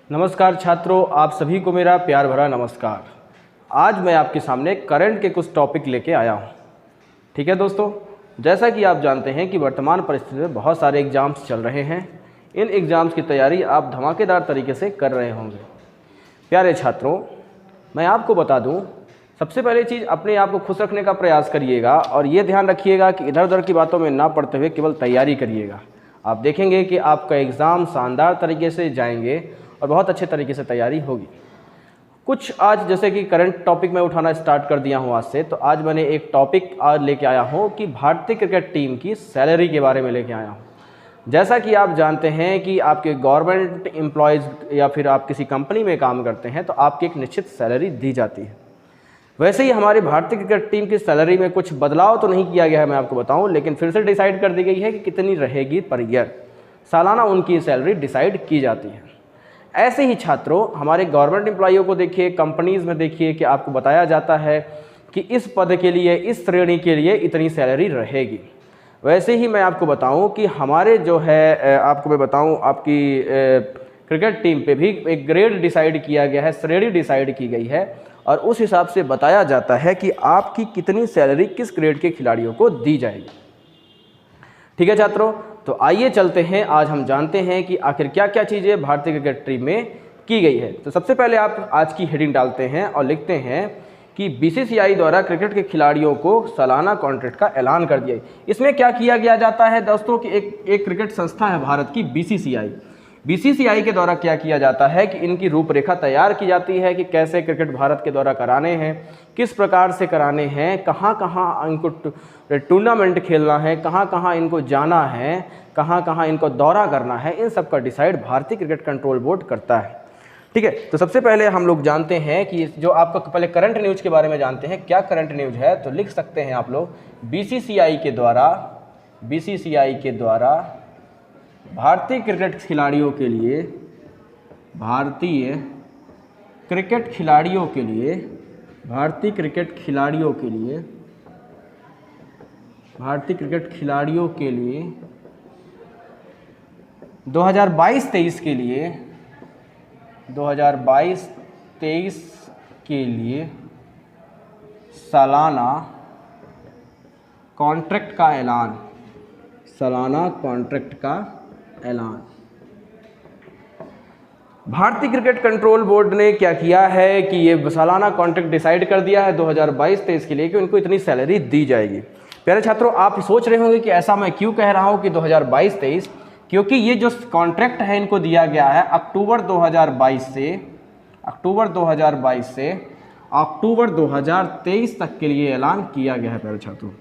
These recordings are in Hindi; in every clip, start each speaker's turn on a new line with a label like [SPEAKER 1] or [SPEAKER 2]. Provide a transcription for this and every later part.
[SPEAKER 1] नमस्कार छात्रों, आप सभी को मेरा प्यार भरा नमस्कार। आज मैं आपके सामने करंट के कुछ टॉपिक लेके आया हूँ। ठीक है दोस्तों, जैसा कि आप जानते हैं कि वर्तमान परिस्थिति में बहुत सारे एग्ज़ाम्स चल रहे हैं। इन एग्ज़ाम्स की तैयारी आप धमाकेदार तरीके से कर रहे होंगे। प्यारे छात्रों, मैं आपको बता दूँ, सबसे पहली चीज़ अपने आप को खुश रखने का प्रयास करिएगा और ये ध्यान रखिएगा कि इधर उधर की बातों में ना पड़ते हुए केवल तैयारी करिएगा। आप देखेंगे कि आपका एग्ज़ाम शानदार तरीके से जाएंगे और बहुत अच्छे तरीके से तैयारी होगी। कुछ आज जैसे कि करंट टॉपिक मैं उठाना स्टार्ट कर दिया हूँ आज से, तो आज मैंने एक टॉपिक आज लेके आया हूँ कि भारतीय क्रिकेट टीम की सैलरी के बारे में लेके आया हूँ। जैसा कि आप जानते हैं कि आपके गवर्नमेंट एम्प्लॉयज़ या फिर आप किसी कंपनी में काम करते हैं तो आपकी एक निश्चित सैलरी दी जाती है। वैसे ही हमारी भारतीय क्रिकेट टीम की सैलरी में कुछ बदलाव तो नहीं किया गया है, मैं आपको बताऊं, लेकिन फिर से डिसाइड कर दी गई है कि कितनी रहेगी पर ईयर। सालाना उनकी सैलरी डिसाइड की जाती है। ऐसे ही छात्रों, हमारे गवर्नमेंट एम्प्लॉइयों को देखिए, कंपनीज़ में देखिए कि आपको बताया जाता है कि इस पद के लिए, इस श्रेणी के लिए इतनी सैलरी रहेगी। वैसे ही मैं आपको बताऊं कि हमारे जो है आपको मैं बताऊं आपकी क्रिकेट टीम पे भी एक ग्रेड डिसाइड किया गया है, श्रेणी डिसाइड की गई है और उस हिसाब से बताया जाता है कि आपकी कितनी सैलरी किस ग्रेड के खिलाड़ियों को दी जाएगी। ठीक है छात्रों, तो आइए चलते हैं, आज हम जानते हैं कि आखिर क्या क्या चीज़ें भारतीय क्रिकेट टीम में की गई है। तो सबसे पहले आप आज की हेडिंग डालते हैं और लिखते हैं कि बीसीसीआई द्वारा क्रिकेट के खिलाड़ियों को सालाना कॉन्ट्रैक्ट का ऐलान कर दिया। इसमें क्या किया गया जाता है दोस्तों कि एक क्रिकेट संस्था है भारत की बीसीसीआई के द्वारा क्या किया जाता है कि इनकी रूपरेखा तैयार की जाती है कि कैसे क्रिकेट भारत के द्वारा कराने हैं, किस प्रकार से कराने हैं, कहाँ कहाँ इनको टूर्नामेंट खेलना है, कहाँ कहाँ इनको जाना है, कहाँ कहाँ इनको दौरा करना है, इन सब का डिसाइड भारतीय क्रिकेट कंट्रोल बोर्ड करता है। ठीक है, तो सबसे पहले हम लोग जानते हैं कि जो आपका पहले करंट न्यूज़ के बारे में जानते हैं। क्या करंट न्यूज़ है तो लिख सकते हैं आप लोग, बीसीसीआई के द्वारा भारतीय क्रिकेट खिलाड़ियों के लिए भारतीय क्रिकेट खिलाड़ियों के लिए 2022-23 के लिए सालाना कॉन्ट्रैक्ट का ऐलान। भारतीय क्रिकेट कंट्रोल बोर्ड ने क्या किया है कि ये सालाना कॉन्ट्रैक्ट डिसाइड कर दिया है 2022-23 के लिए कि उनको इतनी सैलरी दी जाएगी। प्यारे छात्रों, आप सोच रहे होंगे कि ऐसा मैं क्यों कह रहा हूं कि 2022-23, क्योंकि ये जो कॉन्ट्रैक्ट है इनको दिया गया है अक्टूबर 2022 से अक्टूबर 2023 तक के लिए ऐलान किया गया है। प्यारे छात्रों,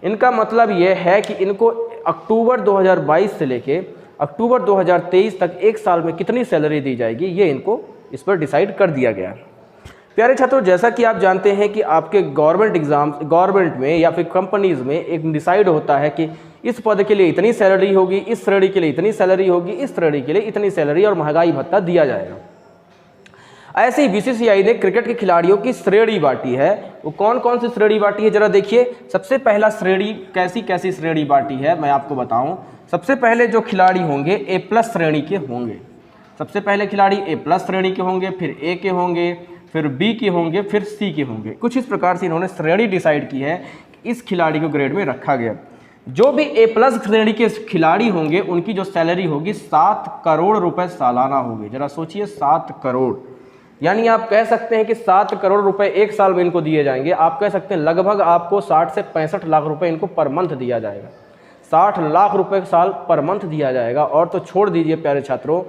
[SPEAKER 1] इनका मतलब ये है कि इनको अक्टूबर 2022 से लेके अक्टूबर 2023 तक एक साल में कितनी सैलरी दी जाएगी, ये इनको इस पर डिसाइड कर दिया गया है। प्यारे छात्रों, जैसा कि आप जानते हैं कि आपके गवर्नमेंट में या फिर कंपनीज़ में एक डिसाइड होता है कि इस पद के लिए इतनी सैलरी होगी, इस श्रेणी के लिए इतनी सैलरी होगी, इस श्रेणी के लिए इतनी सैलरी और महंगाई भत्ता दिया जाएगा। ऐसे ही बीसीसीआई ने क्रिकेट के खिलाड़ियों की श्रेणी बांटी है। वो कौन कौन सी श्रेणी बांटी है जरा देखिए। सबसे पहला श्रेणी कैसी श्रेणी बांटी है मैं आपको बताऊं। सबसे पहले जो खिलाड़ी होंगे ए प्लस श्रेणी के होंगे। सबसे पहले खिलाड़ी ए प्लस श्रेणी के होंगे, फिर ए के होंगे, फिर बी के होंगे, फिर सी के होंगे। कुछ इस प्रकार से इन्होंने श्रेणी डिसाइड की है कि इस खिलाड़ी को ग्रेड में रखा गया। जो भी ए प्लस श्रेणी के खिलाड़ी होंगे उनकी जो सैलरी होगी 7 करोड़ रुपए सालाना होगी। जरा सोचिए, 7 करोड़, यानी आप कह सकते हैं कि 7 करोड़ रुपए एक साल में इनको दिए जाएंगे। आप कह सकते हैं लगभग आपको 60 से 65 लाख रुपए इनको पर मंथ दिया जाएगा। 60 लाख रुपए साल पर मंथ दिया जाएगा। और तो छोड़ दीजिए प्यारे छात्रों,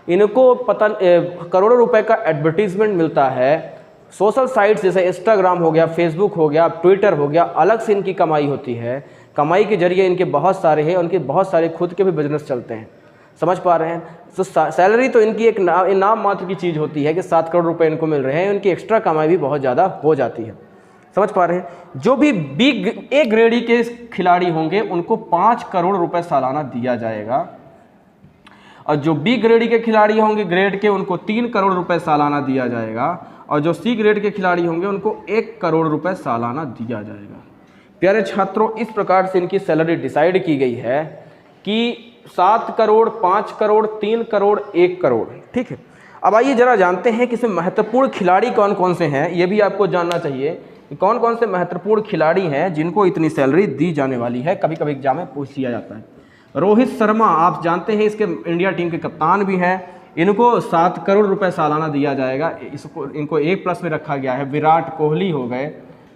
[SPEAKER 1] इनको करोड़ों रुपए का एडवर्टीजमेंट मिलता है। सोशल साइट्स जैसे इंस्टाग्राम हो गया, फेसबुक हो गया, ट्विटर हो गया, अलग से इनकी कमाई होती है। कमाई के जरिए इनके बहुत सारे हैं, उनके बहुत सारे खुद के भी बिजनेस चलते हैं। समझ पा रहे हैं? तो सैलरी तो इनकी एक नाम मात्र की चीज़ होती है कि 7 करोड़ रुपए इनको मिल रहे हैं, उनकी एक्स्ट्रा कमाई भी बहुत ज़्यादा हो जाती है। समझ पा रहे हैं? जो भी ए ग्रेडी के खिलाड़ी होंगे उनको 5 करोड़ रुपए सालाना दिया जाएगा और जो बी ग्रेड के खिलाड़ी होंगे ग्रेड के, उनको 3 करोड़ रुपए सालाना दिया जाएगा और जो सी ग्रेड के खिलाड़ी होंगे उनको 1 करोड़ रुपए सालाना दिया जाएगा। प्यारे छात्रों, इस प्रकार से इनकी सैलरी डिसाइड की गई है कि 7 करोड़, 5 करोड़, 3 करोड़, 1 करोड़। ठीक है। अब आइए जरा जानते हैं कि इसमें महत्वपूर्ण खिलाड़ी कौन कौन से हैं, ये भी आपको जानना चाहिए कि कौन कौन से महत्वपूर्ण खिलाड़ी हैं जिनको इतनी सैलरी दी जाने वाली है, कभी कभी एग्जाम में पूछ लिया जाता है। रोहित शर्मा आप जानते हैं इसके इंडिया टीम के कप्तान भी हैं, इनको 7 करोड़ रुपए सालाना दिया जाएगा, इनको A+ में रखा गया है। विराट कोहली हो गए,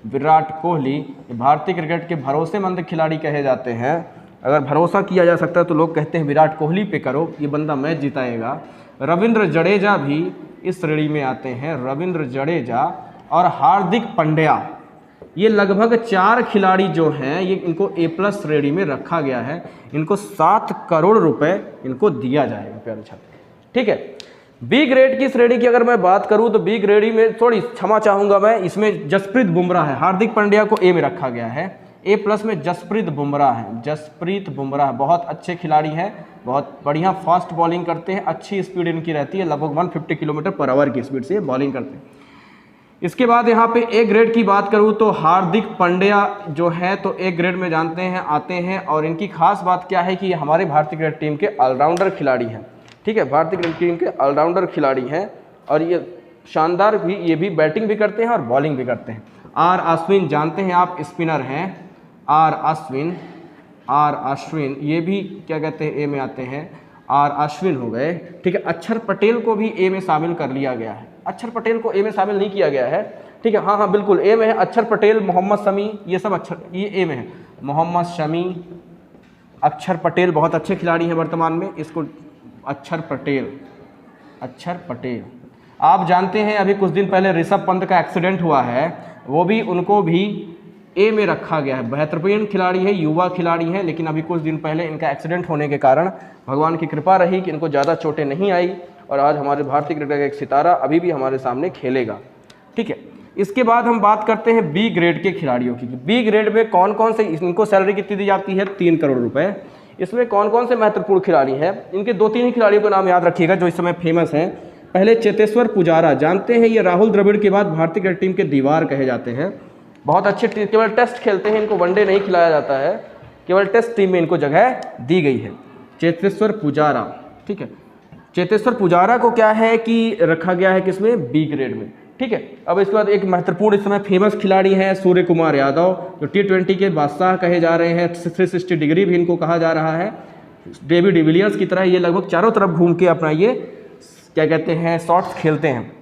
[SPEAKER 1] विराट कोहली भारतीय क्रिकेट के भरोसेमंद खिलाड़ी कहे जाते हैं। अगर भरोसा किया जा सकता है तो लोग कहते हैं विराट कोहली पे करो, ये बंदा मैच जिताएगा। रविंद्र जडेजा भी इस श्रेणी में आते हैं, रविंद्र जडेजा और हार्दिक पांड्या, ये लगभग 4 खिलाड़ी जो हैं ये इनको A+ श्रेणी में रखा गया है। इनको 7 करोड़ रुपए इनको दिया जाएगा प्यारे छात्र, ठीक है। बी ग्रेड की श्रेणी की अगर मैं बात करूं तो बी ग्रेड में थोड़ी क्षमा चाहूंगा मैं, इसमें जसप्रीत बुमराह है, हार्दिक पांड्या को A में रखा गया है। A+ में जसप्रीत बुमराह है, जसप्रीत बुमराह बहुत अच्छे खिलाड़ी हैं, बहुत बढ़िया फास्ट बॉलिंग करते हैं, अच्छी स्पीड इनकी रहती है, लगभग 150 किलोमीटर/आवर की स्पीड से बॉलिंग करते हैं। इसके बाद यहाँ पे A ग्रेड की बात करूँ तो हार्दिक पांड्या जो है तो A ग्रेड में जानते हैं आते हैं, और इनकी खास बात क्या है कि ये हमारे भारतीय क्रिकेट टीम के ऑलराउंडर खिलाड़ी हैं, ठीक है, भारतीय क्रिकेट टीम के ऑलराउंडर खिलाड़ी हैं और ये शानदार भी, ये भी बैटिंग भी करते हैं और बॉलिंग भी करते हैं। R अश्विन जानते हैं आप, स्पिनर हैं, R अश्विन ये भी क्या कहते हैं A में आते हैं, R अश्विन हो गए, ठीक है। अक्षर पटेल को भी A में शामिल कर लिया गया है, अक्षर पटेल को A में शामिल नहीं किया गया है, ठीक है, हाँ बिल्कुल A में है। अक्षर पटेल, मोहम्मद शमी, ये सब ये A में है, मोहम्मद शमी, अक्षर पटेल बहुत अच्छे खिलाड़ी हैं वर्तमान में। इसको अक्षर पटेल आप जानते हैं अभी कुछ दिन पहले ऋषभ पंत का एक्सीडेंट हुआ है, वो भी उनको भी A में रखा गया है। बेहतरीन खिलाड़ी है, युवा खिलाड़ी है, लेकिन अभी कुछ दिन पहले इनका एक्सीडेंट होने के कारण भगवान की कृपा रही कि इनको ज़्यादा चोटें नहीं आई और आज हमारे भारतीय क्रिकेट का एक सितारा अभी भी हमारे सामने खेलेगा, ठीक है। इसके बाद हम बात करते हैं बी ग्रेड के खिलाड़ियों की। बी ग्रेड में कौन कौन से, इनको सैलरी कितनी दी जाती है, 3 करोड़ रुपए। इसमें कौन कौन से महत्वपूर्ण खिलाड़ी हैं, इनके 2-3 ही खिलाड़ियों का नाम याद रखिएगा जो इस समय फेमस हैं। पहले चेतेश्वर पुजारा जानते हैं, ये राहुल द्रविड़ के बाद भारतीय क्रिकेट टीम के दीवार कहे जाते हैं, बहुत अच्छे, केवल टेस्ट खेलते हैं, इनको वनडे नहीं खिलाया जाता है, केवल टेस्ट टीम में इनको जगह दी गई है। चेतेश्वर पुजारा, ठीक है, चेतेश्वर पुजारा को क्या है कि रखा गया है किसमें, बी ग्रेड में, ठीक है। अब इसके बाद एक महत्वपूर्ण इस समय फेमस खिलाड़ी हैं सूर्य कुमार यादव, जो T20 के बादशाह कहे जा रहे हैं, 360 डिग्री भी इनको कहा जा रहा है। डेविड डिविलियर्स की तरह ये लगभग चारों तरफ घूम के अपना ये क्या कहते हैं शॉट्स खेलते हैं।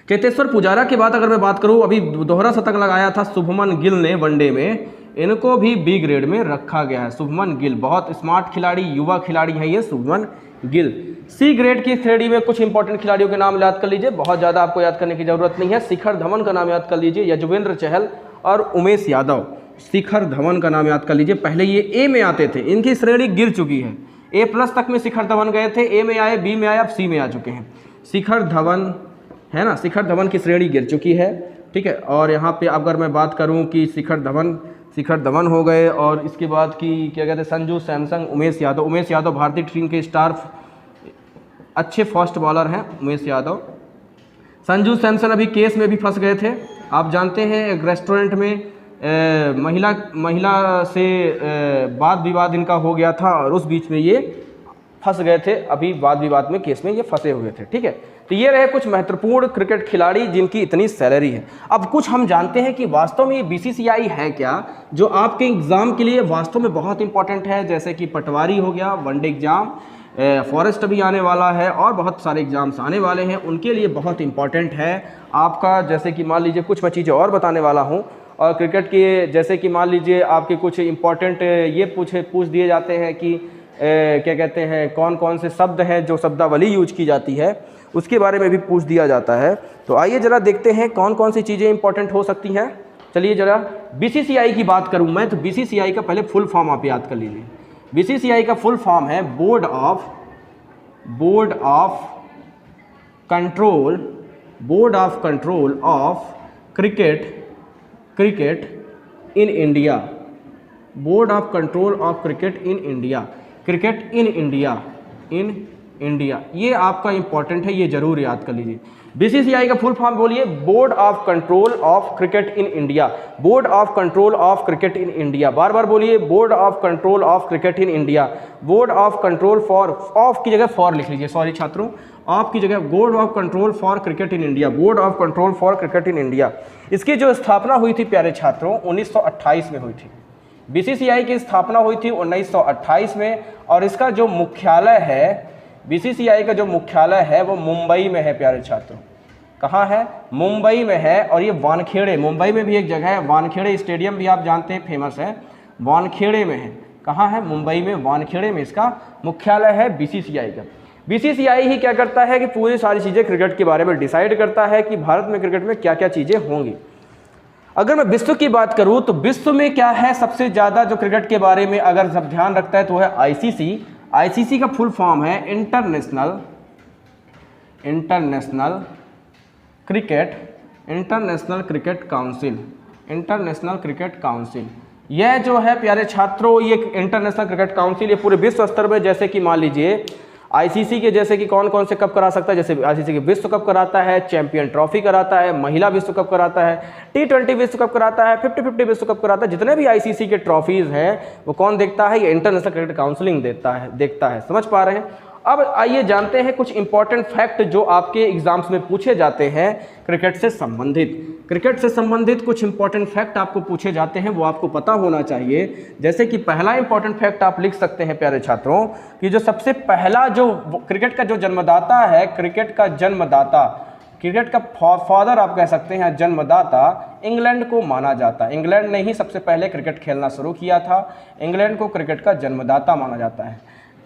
[SPEAKER 1] चेतेश्वर पुजारा के बाद अगर मैं बात करूं, अभी दोहरा शतक लगाया था शुभमन गिल ने वनडे में, इनको भी बी ग्रेड में रखा गया है। शुभमन गिल बहुत स्मार्ट खिलाड़ी, युवा खिलाड़ी है ये शुभमन गिल। सी ग्रेड की श्रेणी में कुछ इंपॉर्टेंट खिलाड़ियों के नाम याद कर लीजिए, बहुत ज़्यादा आपको याद करने की जरूरत नहीं है। शिखर धवन का नाम याद कर लीजिए, यजुवेंद्र चहल और उमेश यादव। शिखर धवन का नाम याद कर लीजिए, पहले ये A में आते थे, इनकी श्रेणी गिर चुकी है, A+ तक में शिखर धवन गए थे, A में आए, B में आए, अब C में आ चुके हैं। शिखर धवन है ना, शिखर धवन की श्रेणी गिर चुकी है, ठीक है। और यहाँ पे अगर मैं बात करूँ कि शिखर धवन हो गए, और इसके बाद की क्या कहते हैं संजू सैमसन, उमेश यादव भारतीय टीम के स्टार अच्छे फास्ट बॉलर हैं उमेश यादव। संजू सैमसन अभी केस में भी फंस गए थे, आप जानते हैं, एक रेस्टोरेंट में महिला से वाद विवाद इनका हो गया था और उस बीच में ये फंस गए थे, अभी वाद विवाद में केस में ये फंसे हुए थे, ठीक है। तो ये रहे कुछ महत्वपूर्ण क्रिकेट खिलाड़ी जिनकी इतनी सैलरी है। अब कुछ हम जानते हैं कि वास्तव में ये BCCI है क्या, जो आपके एग्ज़ाम के लिए वास्तव में बहुत इंपॉर्टेंट है, जैसे कि पटवारी हो गया, वनडे एग्ज़ाम, फॉरेस्ट भी आने वाला है और बहुत सारे एग्ज़ाम्स आने वाले हैं, उनके लिए बहुत इंपॉर्टेंट है आपका। जैसे कि मान लीजिए कुछ मैं चीज़ें और बताने वाला हूँ, और क्रिकेट के जैसे कि मान लीजिए आपके कुछ इंपॉर्टेंट ये पूछ दिए जाते हैं कि क्या कहते हैं कौन कौन से शब्द हैं जो शब्दावली यूज की जाती है, उसके बारे में भी पूछ दिया जाता है। तो आइए ज़रा देखते हैं कौन कौन सी चीज़ें इंपॉर्टेंट हो सकती हैं। चलिए ज़रा BCCI की बात करूँ मैं तो BCCI का पहले फुल फॉर्म आप याद कर लीजिए। BCCI का फुल फॉर्म है board of control of cricket in India. Board of control of cricket in India, cricket in India, ये आपका इंपॉर्टेंट है, ये जरूर याद कर लीजिए। BCCI का फुल फॉर्म बोलिए, board of control of cricket in India, board of control of cricket in India, बार बार बोलिए, board of control of cricket in India, board of control for, of की जगह फॉर लिख लीजिए, सॉरी छात्रों, ऑफ की जगह board of control for cricket in India, board of control for cricket in India. इसकी जो स्थापना हुई थी प्यारे छात्रों 1928 में हुई थी। बीसीसीआई की स्थापना हुई थी 1928 में और इसका जो मुख्यालय है, बीसीसीआई का जो मुख्यालय है वो मुंबई में है प्यारे छात्रों। कहाँ है? मुंबई में है। और ये वानखेड़े, मुंबई में भी एक जगह है वानखेड़े स्टेडियम भी आप जानते हैं फेमस है, वानखेड़े में है। कहाँ है? मुंबई में वानखेड़े में इसका मुख्यालय है बीसीसीआई का। बीसीसीआई ही क्या करता है कि पूरी सारी चीज़ें क्रिकेट के बारे में डिसाइड करता है कि भारत में क्रिकेट में क्या क्या चीज़ें होंगी। अगर मैं विश्व की बात करूं तो विश्व में क्या है सबसे ज़्यादा जो क्रिकेट के बारे में अगर सब ध्यान रखता है तो है आईसीसी। आईसीसी का फुल फॉर्म है international cricket council, international cricket council. यह जो है प्यारे छात्रों ये इंटरनेशनल क्रिकेट काउंसिल ये पूरे विश्व स्तर पर, जैसे कि मान लीजिए आईसीसी के जैसे कि कौन कौन से कप करा सकता है, जैसे आईसीसी के विश्व कप कराता है, चैंपियन ट्रॉफी कराता है, महिला विश्व कप कराता है, टी20 विश्व कप कराता है, 50-50 विश्व कप कराता है। जितने भी आईसीसी के ट्रॉफीज हैं वो कौन देखता है? ये इंटरनेशनल क्रिकेट काउंसिलिंग देखता है। समझ पा रहे हैं? अब आइए जानते हैं कुछ इंपॉर्टेंट फैक्ट जो आपके एग्जाम्स में पूछे जाते हैं क्रिकेट से संबंधित। क्रिकेट से संबंधित कुछ इंपॉर्टेंट फैक्ट आपको पूछे जाते हैं, वो आपको पता होना चाहिए। जैसे कि पहला इंपॉर्टेंट फैक्ट आप लिख सकते हैं प्यारे छात्रों कि जो सबसे पहला जो क्रिकेट का जो जन्मदाता है, क्रिकेट का जन्मदाता, क्रिकेट का फादर आप कह सकते हैं, जन्मदाता इंग्लैंड को माना जाता है। इंग्लैंड ने ही सबसे पहले क्रिकेट खेलना शुरू किया था, इंग्लैंड को क्रिकेट का जन्मदाता माना जाता है।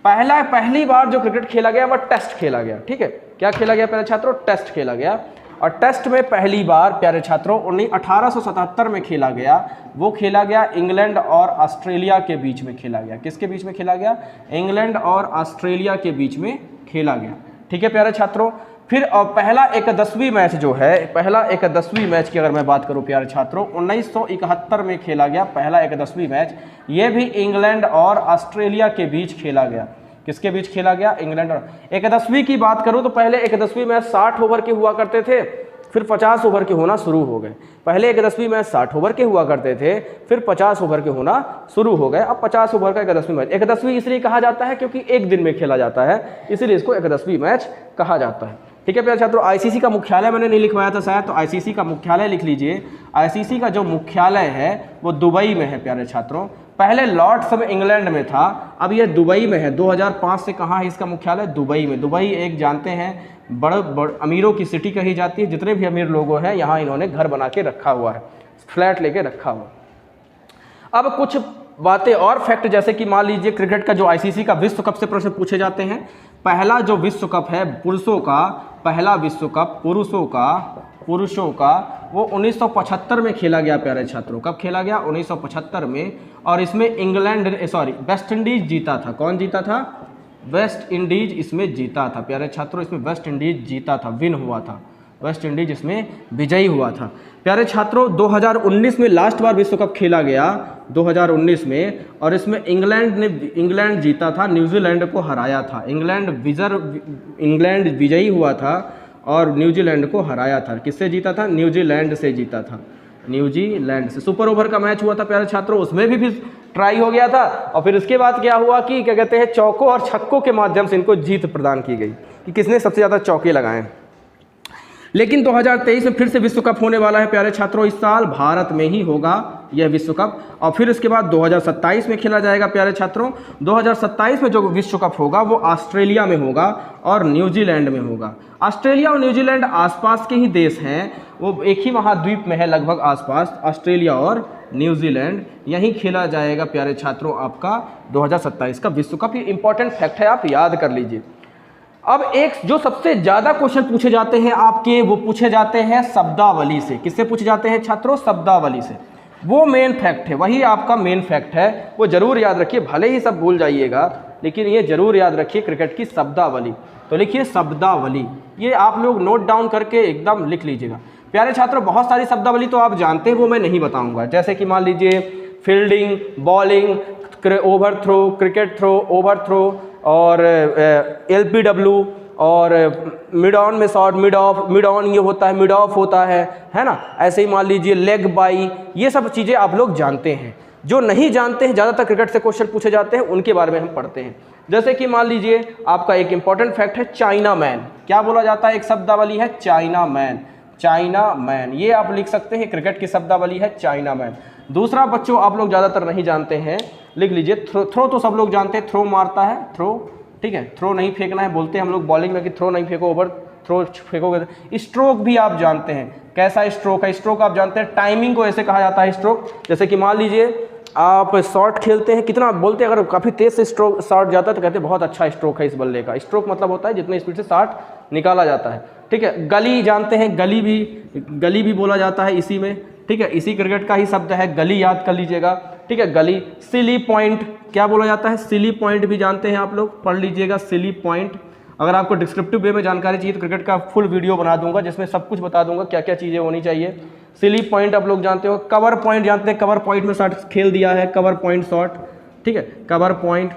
[SPEAKER 1] पहली बार जो क्रिकेट खेला गया वह टेस्ट खेला गया। ठीक है, क्या खेला गया प्यारे छात्रों? टेस्ट खेला गया। और टेस्ट में पहली बार प्यारे छात्रों 1877 में खेला गया। वो खेला गया इंग्लैंड और ऑस्ट्रेलिया के बीच में खेला गया। किसके बीच में खेला गया? इंग्लैंड और ऑस्ट्रेलिया के बीच में खेला गया। ठीक है प्यारे छात्रों। फिर पहला 11वीं मैच जो है, पहला 11वीं मैच की अगर मैं बात करूं प्यारे छात्रों 1971 में खेला गया पहला 11वीं मैच। ये भी इंग्लैंड और ऑस्ट्रेलिया के बीच खेला गया। किसके बीच खेला गया? इंग्लैंड और। 11वीं की बात करूं तो पहले 11वीं मैच 60 ओवर के हुआ करते थे, फिर 50 ओवर के होना शुरू हो गए। पहले 11वीं मैच 60 ओवर के हुआ करते थे, फिर 50 ओवर के होना शुरू हो गए। अब 50 ओवर का 11वीं मैच। 11वीं इसलिए कहा जाता है क्योंकि एक दिन में खेला जाता है, इसलिए इसको 11वीं मैच कहा जाता है। ठीक है प्यारे छात्रों। आईसीसी का मुख्यालय मैंने नहीं लिखवाया था शायद, तो आईसीसी का मुख्यालय लिख लीजिए। आईसीसी का जो मुख्यालय है वो दुबई में है प्यारे छात्रों। पहले लॉर्ड्स में इंग्लैंड में था, अब ये दुबई में है। 2005 से कहाँ है इसका मुख्यालय? दुबई में। दुबई एक जानते हैं बड़े अमीरों की सिटी कही जाती है। जितने भी अमीर लोग हैं यहाँ इन्होंने घर बना के रखा हुआ है, फ्लैट लेके रखा हुआ। अब कुछ बातें और फैक्ट, जैसे कि मान लीजिए क्रिकेट का जो आईसीसी का विश्व कप से प्रश्न पूछे जाते हैं। पहला जो विश्व कप है पुरुषों का, पहला विश्व कप पुरुषों का वो 1975 में खेला गया प्यारे छात्रों। कब खेला गया? 1975 में। और इसमें वेस्ट इंडीज जीता था। कौन जीता था? वेस्ट इंडीज इसमें जीता था प्यारे छात्रों। इसमें वेस्ट इंडीज जीता था, विन हुआ था, वेस्ट इंडीज इसमें विजयी हुआ था। प्यारे छात्रों 2019 में लास्ट बार विश्व कप खेला गया 2019 में, और इसमें इंग्लैंड जीता था, न्यूजीलैंड को हराया था। इंग्लैंड विजयी हुआ था और न्यूजीलैंड को हराया था। किससे जीता था? न्यूजीलैंड से जीता था, न्यूजीलैंड से। सुपर ओवर का मैच हुआ था प्यारे छात्रों, उसमें भी ट्राई हो गया था। और फिर उसके बाद क्या हुआ कि क्या कहते हैं, चौकों और छक्कों के माध्यम से इनको जीत प्रदान की गई कि किसने सबसे ज़्यादा चौके लगाए। लेकिन 2023 में फिर से विश्व कप होने वाला है प्यारे छात्रों। इस साल भारत में ही होगा यह विश्व कप, और फिर इसके बाद 2027 में खेला जाएगा प्यारे छात्रों। 2027 में जो विश्व कप होगा वो ऑस्ट्रेलिया में होगा और न्यूजीलैंड में होगा। ऑस्ट्रेलिया और न्यूजीलैंड आसपास के ही देश हैं, वो एक ही महाद्वीप में है लगभग आसपास, ऑस्ट्रेलिया और न्यूजीलैंड। यहीं खेला जाएगा प्यारे छात्रों आपका 2027 का विश्व कप। ये इंपॉर्टेंट फैक्ट है, आप याद कर लीजिए। अब एक जो सबसे ज़्यादा क्वेश्चन पूछे जाते हैं आपके, वो पूछे जाते हैं शब्दावली से। किससे पूछे जाते हैं छात्रों? शब्दावली से। वो मेन फैक्ट है, वही आपका मेन फैक्ट है, वो जरूर याद रखिए। भले ही सब भूल जाइएगा लेकिन ये जरूर याद रखिए, क्रिकेट की शब्दावली। तो लिखिए शब्दावली, ये आप लोग नोट डाउन करके एकदम लिख लीजिएगा प्यारे छात्रों। बहुत सारी शब्दावली तो आप जानते हैं, वो मैं नहीं बताऊँगा। जैसे कि मान लीजिए fielding, bowling, overthrow, cricket throw, overthrow, और LPW, और मिड ऑन में शॉट, मिड ऑन ये होता है, मिड ऑफ होता है ना। ऐसे ही मान लीजिए लेग बाई, ये सब चीज़ें आप लोग जानते हैं। जो नहीं जानते हैं, ज़्यादातर क्रिकेट से क्वेश्चन पूछे जाते हैं, उनके बारे में हम पढ़ते हैं। जैसे कि मान लीजिए आपका एक इंपॉर्टेंट फैक्ट है चाइना मैन। क्या बोला जाता है? एक शब्दावली है चाइना मैन। चाइना मैन ये आप लिख सकते हैं, क्रिकेट की शब्दावली है चाइना मैन। दूसरा बच्चों आप लोग ज़्यादातर नहीं जानते हैं, लिख लीजिए थ्रो तो सब लोग जानते हैं, थ्रो मारता है, थ्रो, ठीक है, थ्रो नहीं फेंकना है, बोलते हैं हम लोग बॉलिंग में कि थ्रो नहीं फेंको, ओवर थ्रो फेंकोगे। स्ट्रोक भी आप जानते हैं, कैसा स्ट्रोक है? स्ट्रोक आप जानते हैं, टाइमिंग को ऐसे कहा जाता है स्ट्रोक। जैसे कि मान लीजिए आप शॉट खेलते हैं, कितना बोलते हैं, अगर काफ़ी तेज से स्ट्रोक शॉट जाता है तो कहते हैं बहुत अच्छा स्ट्रोक है इस बल्ले का। स्ट्रोक मतलब होता है जितने स्पीड से शॉट निकाला जाता है, ठीक है। गली जानते हैं, गली भी बोला जाता है इसी में, ठीक है, इसी क्रिकेट का ही शब्द है, गली याद कर लीजिएगा, ठीक है, गली। सिली पॉइंट क्या बोला जाता है? सिली पॉइंट भी जानते हैं आप लोग, पढ़ लीजिएगा सिली पॉइंट। अगर आपको डिस्क्रिप्टिव वे में जानकारी चाहिए तो क्रिकेट का फुल वीडियो बना दूंगा जिसमें सब कुछ बता दूंगा क्या क्या चीज़ें होनी चाहिए। सिली पॉइंट आप लोग जानते हो। कवर पॉइंट जानते हैं, कवर पॉइंट में शॉट खेल दिया है, कवर पॉइंट शॉट, ठीक है, कवर पॉइंट।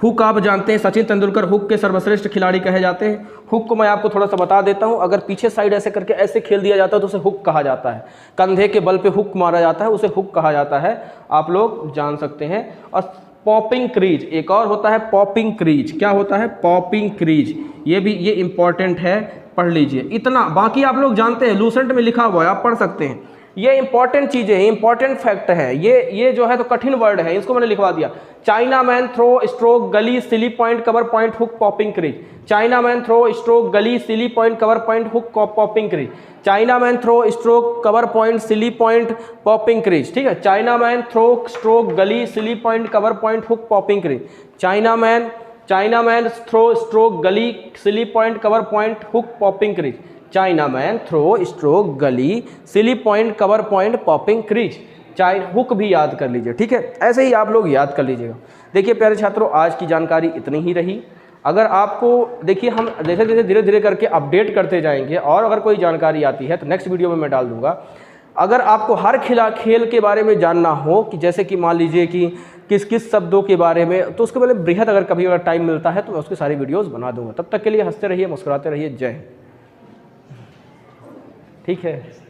[SPEAKER 1] हुक आप जानते हैं, सचिन तेंदुलकर हुक के सर्वश्रेष्ठ खिलाड़ी कहे जाते हैं। हुक को मैं आपको थोड़ा सा बता देता हूं, अगर पीछे साइड ऐसे करके ऐसे खेल दिया जाता है तो उसे हुक कहा जाता है। कंधे के बल पे हुक मारा जाता है, उसे हुक कहा जाता है, आप लोग जान सकते हैं। और पॉपिंग क्रीज एक और होता है, पॉपिंग क्रीज। क्या होता है? Popping crease. ये इंपॉर्टेंट है, पढ़ लीजिए। इतना बाकी आप लोग जानते हैं, लूसेंट में लिखा हुआ है, आप पढ़ सकते हैं। ये इंपॉर्टेंट चीज़ें हैं, इंपॉर्टेंट फैक्ट है। ये जो है तो कठिन वर्ड है, इसको मैंने लिखवा दिया। China man, throw, stroke, gully, silly point, cover point, hook, popping crease. Chinaman, throw, stroke, gully, silly point, cover point, hook, popping crease. Chinaman, throw, stroke, cover point, silly point, popping crease, ठीक है। Chinaman, throw, stroke, gully, silly point, cover point, hook, popping crease. Chinaman, throw, stroke, gully, silly point, cover point, hook, popping crease. Chinaman, throw, stroke, gully, silly point, cover point, popping crease. Hook भी याद कर लीजिए, ठीक है, ऐसे ही आप लोग याद कर लीजिएगा। देखिए प्यारे छात्रों, आज की जानकारी इतनी ही रही। अगर आपको देखिए हम जैसे जैसे धीरे धीरे करके अपडेट करते जाएंगे और अगर कोई जानकारी आती है तो नेक्स्ट वीडियो में मैं डाल दूंगा। अगर आपको हर खेल के बारे में जानना हो, कि जैसे कि मान लीजिए कि किस किस शब्दों के बारे में, तो उसके पहले बृहद अगर कभी अगर टाइम मिलता है तो मैं उसकी सारी वीडियोज़ बना दूंगा। तब तक के लिए हंसते रहिए, मुस्कुराते रहिए। जय हिंद। ठीक है।